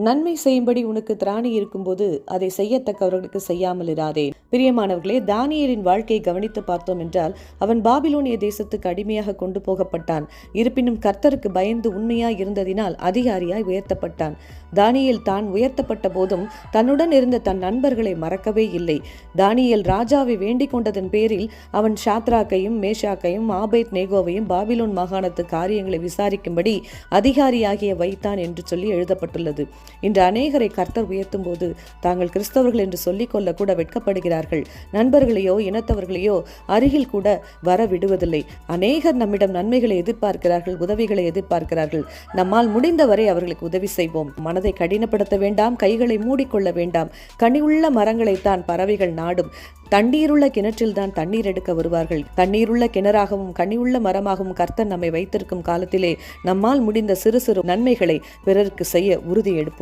நன்மை செய்யும்படி உனக்கு திராணி இருக்கும்போது அதை செய்யத்தக்கவர்களுக்கு செய்யாமல் இராதே. பிரியமானவர்களே, தானியேலின் வாழ்க்கையை கவனித்து பார்த்தோம் என்றால் அவன் பாபிலோனிய தேசத்துக்கு அடிமையாக கொண்டு போகப்பட்டான். இருப்பினும் கர்த்தருக்கு பயந்து உண்மையாய் இருந்ததினால் அதிகாரியாய் உயர்த்தப்பட்டான். தானியேல் தான் உயர்த்தப்பட்ட போதும் தன்னுடன் இருந்த தன் நண்பர்களை மறக்கவே இல்லை. தானியேல் ராஜாவை வேண்டிக் கொண்டதன் பேரில் அவன் ஷாத்ராக்கையும் மேஷாக்கையும் ஆபேத் நேகோவையும் பாபிலோன் மாகாணத்து காரியங்களை விசாரிக்கும்படி அதிகாரியாகிய வைத்தான் என்று சொல்லி எழுதப்பட்டுள்ளது. இன்று அநேகரை கர்த்தர் உயர்த்தும் போது தாங்கள் கிறிஸ்தவர்கள் என்று சொல்லிக் கொள்ள கூட வெட்கப்படுகிறார்கள். நண்பர்களையோ இனத்தவர்களையோ அருகில் கூட வர விடுவதில்லை. அநேகர் நம்மிடம் நன்மைகளை எதிர்பார்க்கிறார்கள், உதவிகளை எதிர்பார்க்கிறார்கள். நம்மால் முடிந்தவரை அவர்களுக்கு உதவி செய்வோம். மனதை கடினப்படுத்த வேண்டாம், கைகளை மூடிக்கொள்ள வேண்டாம். கனியுள்ள மரங்களைத்தான் பறவைகள் நாடும். தண்ணீருள்ள கிணற்றில் தான் தண்ணீர் எடுக்க வருவார்கள். தண்ணீருள்ள கிணறாகவும் கனியுள்ள மரமாகவும் கர்த்தர் நம்மை வைத்திருக்கும் காலத்திலே நம்மால் முடிந்த சிறு சிறு நன்மைகளை பிறருக்கு செய்ய உறுதி எடுப்போம்.